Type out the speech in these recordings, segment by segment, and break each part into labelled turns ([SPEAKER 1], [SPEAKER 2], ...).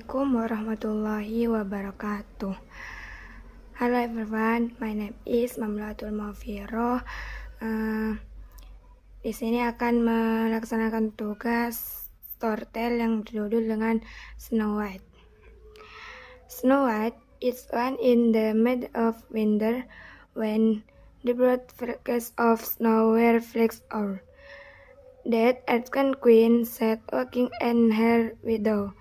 [SPEAKER 1] Assalamualaikum warahmatullahi wabarakatuh. Hello everyone, my name is Mamlatul Mawfiroh. Di sini akan melaksanakan tugas storytell yang berjudul dengan Snow White. Snow White is one in the middle of winter when the broad flakes of snow were flaked out. That Elven Queen sat walking in her window,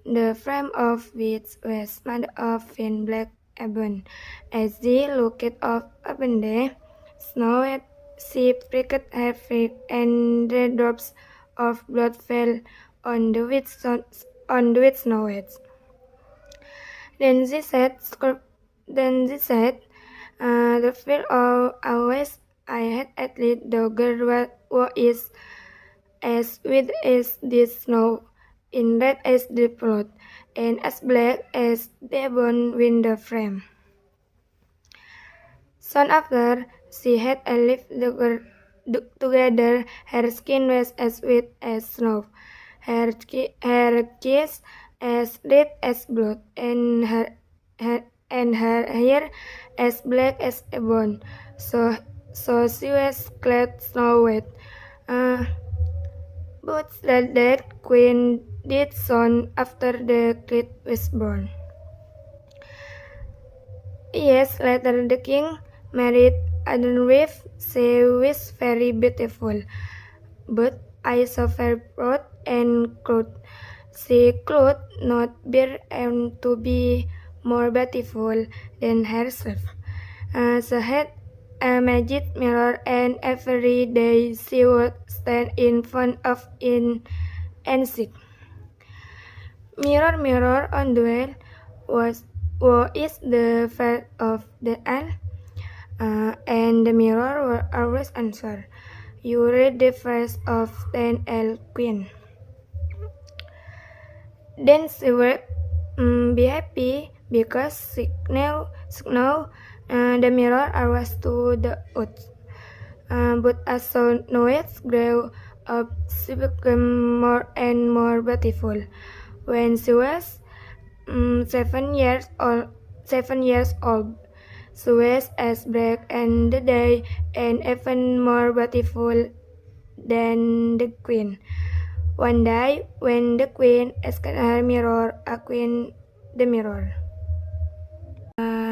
[SPEAKER 1] the frame of which was made of thin black ebony. As she looked up upon the snow, she pricked her feet, and the drops of blood fell on the wet snow. Then she said, "The fear always I had at least the girl who is as white as this snow, in red as the blood, and as black as the bone window frame." Soon after she had lived together, her skin was as white as snow, her cheeks as red as blood, and her hair as black as a bone. So she was called Snow White. But that queen did soon after the kid was born. Years later, the king married Adenwif. She was very beautiful, but I saw very proud and could. She could not bear to be more beautiful than herself. She had a magic mirror, and every day she would stand in front of it and say, "Mirror, mirror on the wall, what is the fate of the ant?" And the mirror will always answer, "You read the face of the Elf Queen." Then she would be happy because she knew the mirror always to the earth. But as Snow White grew up, she became more and more beautiful. When she was 7 years old, she was as black as the day and even more beautiful than the queen. One day, when the queen asked her mirror, a queen the mirror.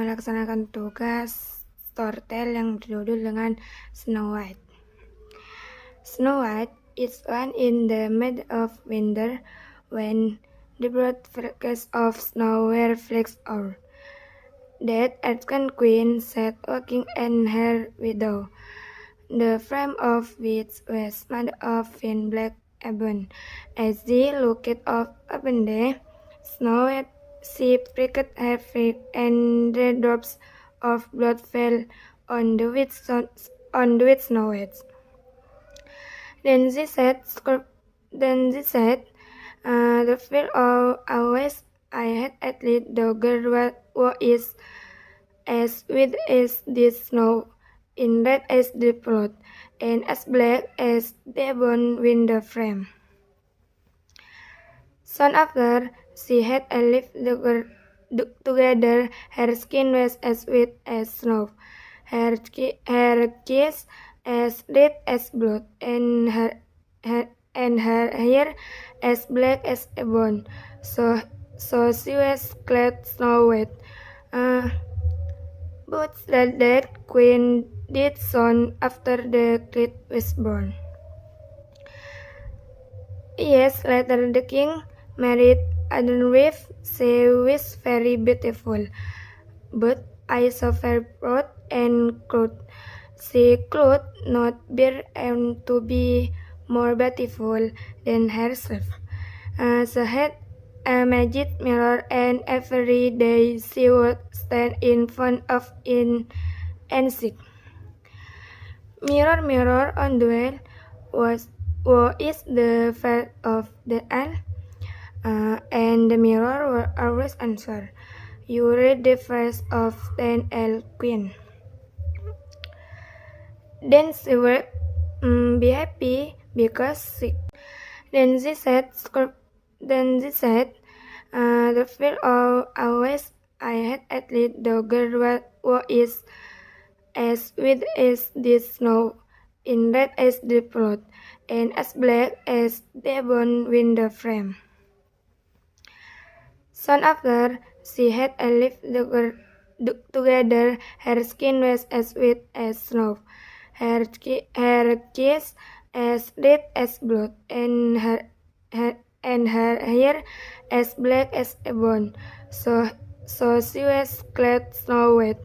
[SPEAKER 1] Laksanakan tugas storytell yang berjudul dengan Snow White. Snow White is one in the middle of winter when the broad flakes of snow were flaked out. That Elven Queen sat walking in her window, the frame of which was made of thin black ebony. As she looked up upon the snow, she pricked her feet, and the drops of blood fell on the wet snow. Then she said, "The fear always I had at least the girl who is as white as this snow, in red as the blood, and as black as the bone window frame." Soon after she had lived together, her skin was as white as snow, her cheeks as red as blood, and her hair as black as a bone. So she was called Snow White. But that queen did soon after the kid was born. Years later, the king married Adenwif. She was very beautiful, but I saw very proud and could. She could not bear to be more beautiful than herself. She had a magic mirror, and every day she would stand in front of it and say, "Mirror, mirror on the wall, what is the fate of the ant?" And the mirror will always answer, "You read the face of the Elf Queen." Then she would be happy because she said, The fear of always I had at least the girl who is as white as the snow, in red as the blood, and as black as the bone window frame. Soon after she had lived together, her skin was as white as snow, her cheeks as red as blood, and her hair as black as a bone. So she was clad snow white.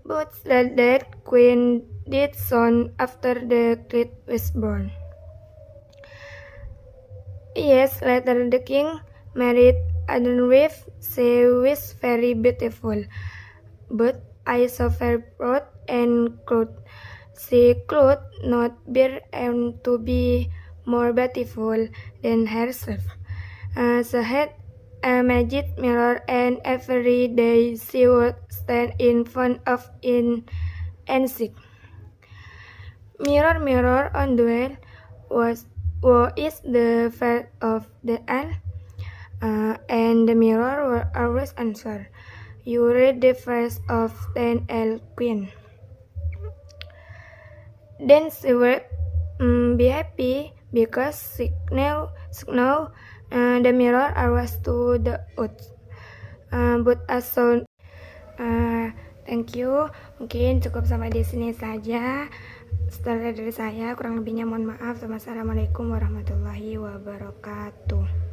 [SPEAKER 1] But that queen did soon after the kid was born. Yes, later the king married another wife. She was very beautiful, but I saw very proud and cruel. She could not bear to be more beautiful than herself. She had a magic mirror, and every day she would stand in front of it and sing. Mirror, mirror on the wall, who is the fair of the eye? And the mirror will always answer, "You read the face of an old queen." Then she will be happy because she know the mirror always to the earth. But as soon thank you. Mungkin cukup sampai di sini saja. Setelah dari saya, kurang lebihnya mohon maaf. Wassalamualaikum warahmatullahi wabarakatuh.